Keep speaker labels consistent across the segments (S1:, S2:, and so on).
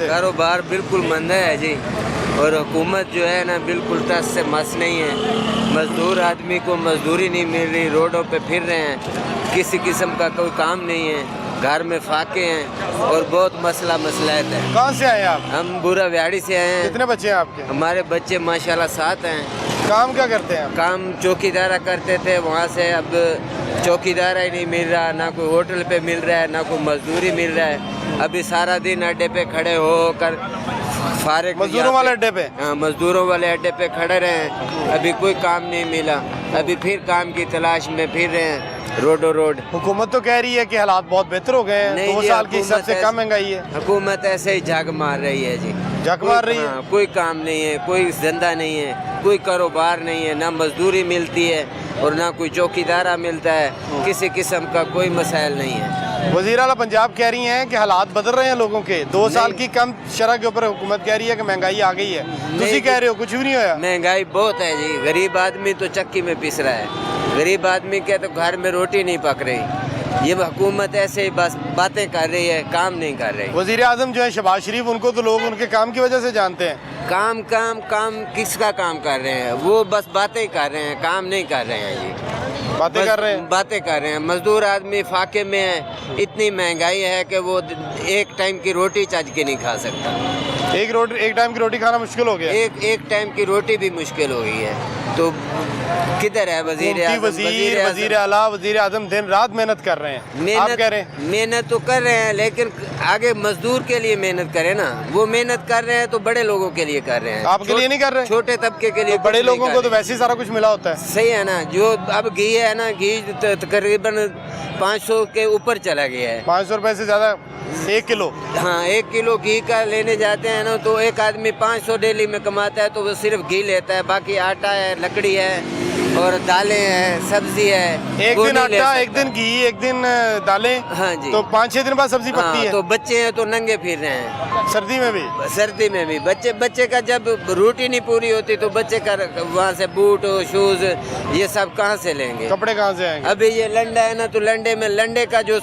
S1: कारोबार बिल्कुल मंदा है जी, और हुकूमत जो है ना बिल्कुल टस से मस नहीं है। मजदूर आदमी को मजदूरी नहीं मिल रही, रोडों पे फिर रहे हैं, किसी किस्म का कोई काम नहीं है, घर में फाके हैं और बहुत मसलाहत है।
S2: कहाँ से आए आप?
S1: हम बुरा व्याड़ी से आए हैं।
S2: कितने बच्चे हैं आपके?
S1: हमारे बच्चे माशाल्लाह 7 हैं।
S2: काम क्या करते हैं आप?
S1: काम चौकीदारा करते थे, वहाँ से अब चौकीदारा ही नहीं मिल रहा, ना कोई होटल पे मिल रहा है, ना कोई मजदूरी मिल रहा है। अभी सारा दिन अड्डे पे खड़े होकर फारिग,
S2: मजदूरों वाले अड्डे पे?
S1: हाँ, मजदूरों वाले अड्डे पे खड़े रहे हैं, अभी कोई काम नहीं मिला, अभी फिर काम की तलाश में फिर रहे हैं रोडो रोड।
S2: हुकूमत तो कह रही है कि हालात बहुत बेहतर हो गए हैं, 2 साल की सबसे कम महंगाई है।
S1: हुकूमत ऐसे ही झक मार रही है जी,
S2: झक मार रही है।
S1: हाँ, कोई काम नहीं है, कोई धंधा नहीं है, कोई कारोबार नहीं है, ना मजदूरी मिलती है और ना कोई चौकीदारा मिलता है, किसी किस्म का कोई मसाइल नहीं है।
S2: वज़ीर आला पंजाब कह रही हैं कि हालात बदल रहे हैं लोगों के, 2 साल की कम शरह के ऊपर हुकूमत कह रही है कि महंगाई आ गई है। तुसी कह रहे हो कुछ भी नहीं होया?
S1: महंगाई बहुत है जी, गरीब आदमी तो चक्की में पिस रहा है, गरीब आदमी के तो घर में रोटी नहीं पक रही। ये हुकूमत ऐसे ही बस बातें कर रही है, काम नहीं कर रही।
S2: वज़ीर आज़म जो है शहबाज शरीफ, उनको तो लोग उनके काम की वजह से जानते हैं।
S1: काम काम काम किसका काम कर रहे हैं? वो बस बातें कर रहे हैं, काम नहीं कर रहे हैं जी,
S2: बातें कर रहे हैं।
S1: बातें कर रहे हैं। मजदूर आदमी फाके में है, इतनी महंगाई है कि वो एक टाइम की रोटी चज के नहीं खा सकता।
S2: एक टाइम की रोटी खाना मुश्किल हो गया।
S1: एक टाइम की रोटी भी मुश्किल हो गई है। तो किधर है
S2: वज़ीर आला, वज़ीर आज़म दिन रात मेहनत कर रहे हैं। आप कह रहे हैं
S1: मेहनत तो कर रहे हैं, लेकिन आगे मजदूर के लिए मेहनत करें ना। वो मेहनत कर रहे हैं तो बड़े लोगों के लिए कर रहे हैं,
S2: आपके लिए नहीं कर रहे।
S1: छोटे तबके के लिए।
S2: तो बड़े लोगों को तो वैसे ही सारा कुछ मिला होता है।
S1: सही है ना। जो अब घी है ना, घी तकरीबन 500 के ऊपर चला गया है।
S2: 500 रुपए से ज्यादा 1 किलो।
S1: हाँ, 1 किलो घी का लेने जाते हैं ना, तो एक आदमी 500 डेली में कमाता है, तो वो सिर्फ घी लेता है, बाकी आटा है, लकड़ी है और दालें हैं, सब्जी है।
S2: एक दिन आटा, एक दिन घी, एक दिन दालें।
S1: हाँ जी।
S2: तो 5-6 दिन बाद सब्जी पकती है।
S1: तो बच्चे हैं तो नंगे फिर रहे हैं,
S2: सर्दी में भी।
S1: सर्दी में भी बच्चे का जब रोटी नहीं पूरी होती तो बच्चे का वहाँ से बूट शूज ये सब कहाँ से लेंगे?
S2: कपड़े कहाँ से आएंगे?
S1: अभी ये लंडा है ना, तो लंडे का जो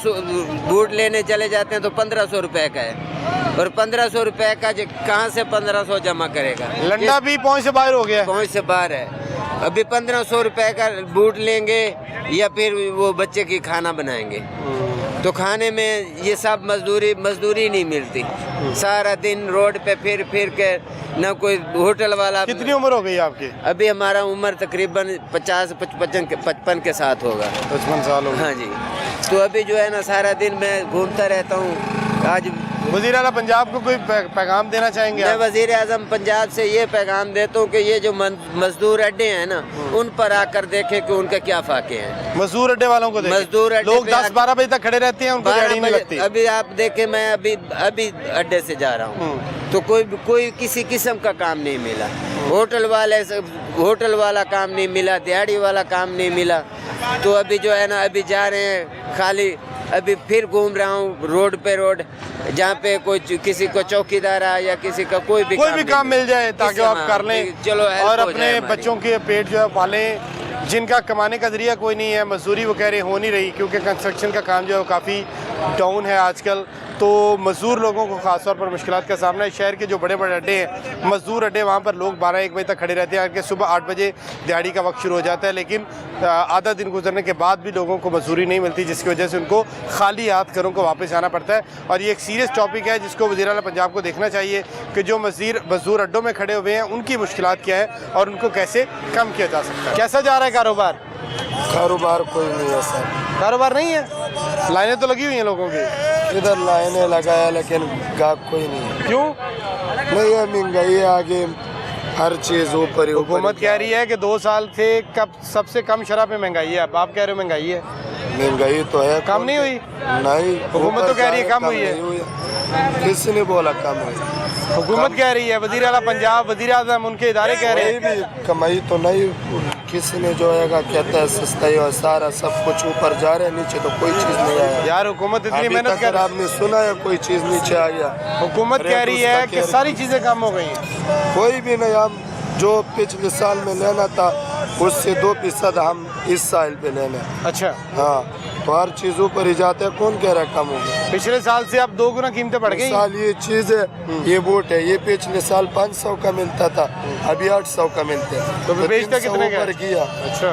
S1: बूट लेने चले जाते हैं तो 1500 रुपए का है, और 1500 रुपए का कहाँ से 1500 जमा करेगा?
S2: लंडा भी पहुँच से बाहर हो गया।
S1: पहुँच से बाहर है। अभी 1500 रुपए का बूट लेंगे या फिर वो बच्चे की खाना बनाएंगे, तो खाने में ये सब मजदूरी नहीं मिलती। सारा दिन रोड पे फिर के, ना कोई होटल वाला।
S2: कितनी उम्र हो गई आपकी?
S1: अभी हमारा उम्र तकरीबन 55 के साथ होगा।
S2: 55 साल हो गए।
S1: हाँ जी। तो अभी जो है ना सारा दिन मैं घूमता रहता हूँ। आज
S2: वज़ीर आला पंजाब को कोई पैगाम देना चाहेंगे?
S1: मैं वज़ीर आज़म पंजाब से ये पैगाम देता हूँ कि ये जो मजदूर अड्डे हैं ना, उन पर आकर देखें कि उनके क्या फाके हैं।
S2: मजदूर अड्डे वालों को
S1: मजदूर अड्डे
S2: लोग 10-12 बजे तक खड़े रहते हैं, उनको गाड़ी नहीं लगती।
S1: अभी आप देखें, मैं अभी अड्डे से जा रहा हूँ, तो कोई किसी किस्म का काम नहीं मिला। होटल वाला काम नहीं मिला, दिहाड़ी वाला काम नहीं मिला। तो अभी जो है ना, अभी जा रहे हैं खाली। अभी फिर घूम रहा हूँ रोड पे, जहाँ पे कोई किसी को चौकीदार या किसी का कोई भी
S2: काम मिल जाए ताकि आप कर लें,
S1: चलो,
S2: और अपने बच्चों के पेट जो है पालें, जिनका कमाने का जरिया कोई नहीं है। मजदूरी वो कह रहे हो नहीं रही, क्योंकि कंस्ट्रक्शन का काम जो है वो काफ़ी डाउन है आजकल। तो मजदूर लोगों को ख़ास तौर पर मुश्किलात का सामना है। शहर के जो बड़े बड़े अड्डे हैं, मजदूर अड्डे, वहाँ पर लोग 12-1 बजे तक खड़े रहते हैं, कि सुबह 8 बजे दिहाड़ी का वक्त शुरू हो जाता है, लेकिन आधा दिन गुजरने के बाद भी लोगों को मजदूरी नहीं मिलती, जिसकी वजह से उनको खाली हाथ घरों को वापस आना पड़ता है। और ये एक सीरियस टॉपिक है जिसको वज़ीर आला पंजाब को देखना चाहिए कि जो मजदूर अड्डों में खड़े हुए हैं उनकी मुश्किलात क्या है और उनको कैसे कम किया जा सकता है। कैसा जा रहा है कारोबार?
S3: कारोबार कोई नहीं है सर।
S2: कारोबार नहीं है? लाइनें तो लगी हुई हैं लोगों की।
S3: इधर लाइनें लगाया लेकिन गाहक कोई नहीं है।
S2: क्यों?
S3: नहीं है, महंगाई है, आगे हर चीज़ ऊपर ही।
S2: हुकूमत कह रही है कि 2 साल से सबसे कम शरह पे महंगाई है। अब आप कह रहे हो महंगाई है?
S3: महंगाई तो है।
S2: कम नहीं हुई?
S3: नहीं,
S2: हुकूमत तो कह रही है कम हुई है।
S3: किसी ने बोला कम हुई?
S2: हुकूमत कह रही है, वज़ीर आला पंजाब, वज़ीर आज़म, उनके इदारे कह रहे हैं।
S3: भी कमाई तो नहीं, किसी ने जो है कहता है सस्ताई और सारा सब कुछ ऊपर जा रहा है, नीचे तो कोई चीज़ नहीं आया।
S2: यार हुकूमत इतनी मेहनत कर,
S3: आपने सुना है कोई चीज़ नीचे आ गया?
S2: हुकूमत कह रही है कि सारी चीज़ें कम हो गई हैं।
S3: कोई भी नहीं। हम जो पिछले साल में लेना था उससे 2% हम इस साल पे लेना।
S2: अच्छा।
S3: हाँ, तो हर चीज़ ऊपर ही जाता है, कौन कह रहा है कम हो गया?
S2: पिछले साल से अब 2 गुना कीमतें बढ़ गई।
S3: साल ये चीज़ है, ये बूट है, ये पिछले साल 500 का मिलता था, अभी 800 का मिलता है।
S2: तो बेचता
S3: 300
S2: कितने का?
S3: ऊपर किया।
S2: अच्छा,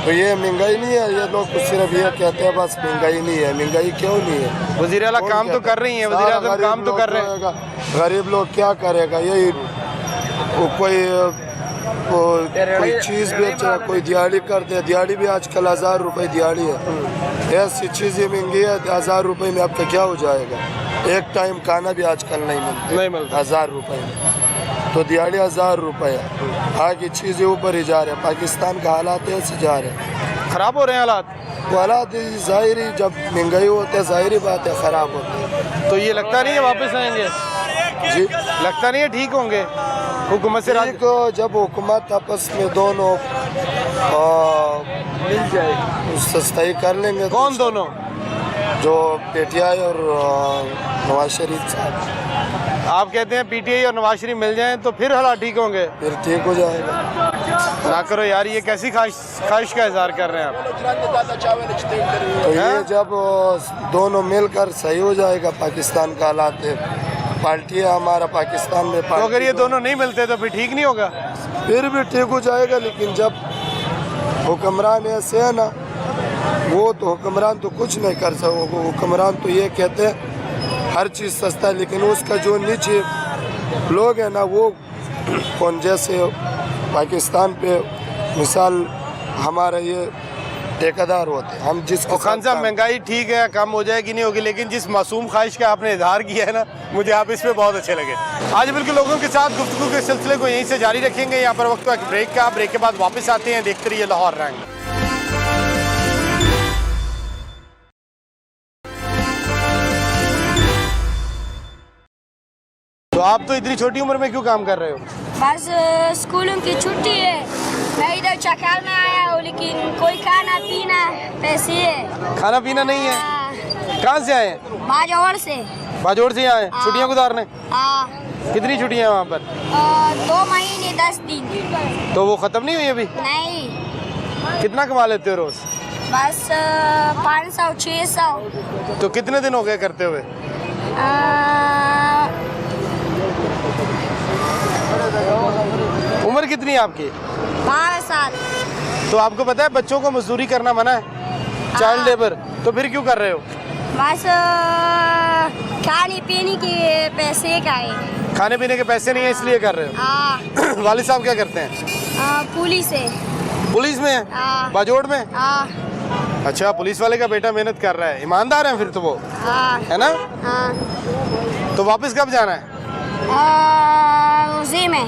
S3: तो ये महंगाई नहीं है, ये लोग कुछ सिर्फ ये कहते हैं बस महंगाई नहीं है। महंगाई क्यों नहीं है?
S2: वज़ीर आला काम तो कर रही है, वज़ीर आज़म काम तो कर रहे हैं।
S3: गरीब लोग क्या करेगा? यही कोई चीज़ बेच रहा, कोई दिहाड़ी करते हैं, दिहाड़ी भी आजकल 1000 रुपये दिहाड़ी है। ऐसी चीज़ें महंगी है, 1000 रुपये में आपका क्या हो जाएगा? एक टाइम खाना भी आजकल नहीं मिलता 1000 रुपये में, तो दिहाड़ी 1000 रुपये है। आगे चीज़ें ऊपर ही जा रहे हैं, पाकिस्तान का हालात ऐसे जा रहे हैं,
S2: ख़राब हो रहे हैं हालात।
S3: वो हालात ज़ाहिरी, जब महंगाई होती है ज़ाहिरी बात है ख़राब होती है।
S2: तो ये लगता नहीं है वापस आएंगे
S3: जी,
S2: लगता नहीं है ठीक होंगे हुकूमत से
S3: ठीक हो, जब हुकूमत आपस में दोनों मिल जाए सस्ताई कर लेंगे।
S2: कौन दोनों?
S3: जो पीटीआई और नवाज शरीफ साहब।
S2: आप कहते हैं पीटीआई और नवाज शरीफ मिल जाएं तो फिर हालात ठीक होंगे?
S3: फिर ठीक हो जाएगा।
S2: ना करो यार, ये कैसी ख्वाहिश का इजहार कर रहे हैं आप?
S3: तो ये जब दोनों मिलकर सही हो जाएगा, पाकिस्तान का हालात है, पार्टी है हमारा पाकिस्तान में,
S2: तो अगर ये दोनों नहीं मिलते तो फिर ठीक नहीं होगा?
S3: फिर भी ठीक हो जाएगा। लेकिन जब हुक्मरान ऐसे है ना, वो तो हुक्मरान तो कुछ नहीं कर सकते। हुक्मरान तो ये कहते हैं हर चीज़ सस्ता है, लेकिन उसका जो नीचे लोग हैं ना, वो कौन, जैसे पाकिस्तान पे मिसाल हमारा ये ठेकेदार होते हैं, हम जिसको
S2: खान साहब महंगाई ठीक है, कम हो जाएगी नहीं होगी, लेकिन जिस मासूम ख्वाहिश का आपने इजहार किया है ना, मुझे आप इस पे बहुत अच्छे लगे। आज बिल्कुल लोगों के साथ गुफ्तगू के सिलसिले को यहीं से जारी रखेंगे। यहाँ पर वक्त एक ब्रेक का, ब्रेक के बाद वापस आते हैं, देखते रहिए लाहौर रंग। तो आप तो इतनी छोटी उम्र में क्यों काम कर रहे हो?
S4: बस स्कूलों की छुट्टी है, मैं इधर चकाल में आया हूँ, लेकिन कोई खाना पीना पैसे है।
S2: खाना पीना नहीं है? कहाँ से आए हैं?
S4: बाजौर से।
S2: बाजौर से आए छुट्टियाँ गुजारने?
S4: हाँ।
S2: कितनी छुट्टियाँ हैं वहाँ पर?
S4: 2 महीने 10 दिन।
S2: तो वो ख़त्म नहीं हुई अभी?
S4: नहीं।
S2: कितना कमा लेते हो रोज़?
S4: बस 500 600।
S2: तो कितने दिन हो गए करते हुए? उम्र कितनी है आपकी?
S4: 12 साल।
S2: तो आपको पता है बच्चों को मजदूरी करना मना है, चाइल्ड लेबर, तो फिर क्यों कर रहे हो?
S4: बस खाने पीने के पैसे का है।
S2: खाने पीने के पैसे नहीं है इसलिए कर रहे हो? वालिद साहब क्या करते हैं?
S4: पुलिस है।
S2: पुलिस में है? बाजौर में? अच्छा, पुलिस वाले का बेटा मेहनत कर रहा है, ईमानदार है फिर तो वो, है ना? तो वापस कब जाना है?
S4: उसी में।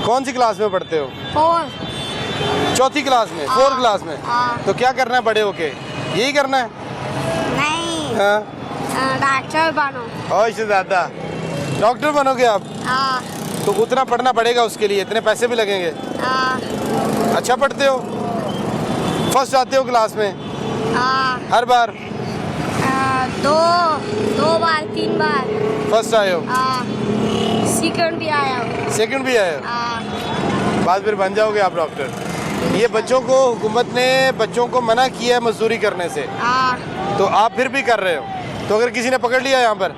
S2: कौन सी क्लास में पढ़ते हो?
S4: 4।
S2: चौथी क्लास में? 4 क्लास में? तो क्या करना है बड़े होके? यही करना है?
S4: नहीं।
S2: हाँ?
S4: डॉक्टर बनो।
S2: ओह दादा, डॉक्टर बनोगे आप? तो उतना पढ़ना पड़ेगा, उसके लिए इतने पैसे भी लगेंगे। अच्छा पढ़ते हो? फर्स्ट आते हो क्लास में? हर बार?
S4: 2 बार 3 बार
S2: फर्स्ट आए हो?
S4: सेकंड भी आया हूँ।
S2: सेकंड भी आए हो? बाद फिर बन जाओगे आप डॉक्टर। ये बच्चों को, हुकूमत ने बच्चों को मना किया है मजदूरी करने से, तो आप फिर भी कर रहे हो। तो अगर किसी ने पकड़ लिया यहाँ पर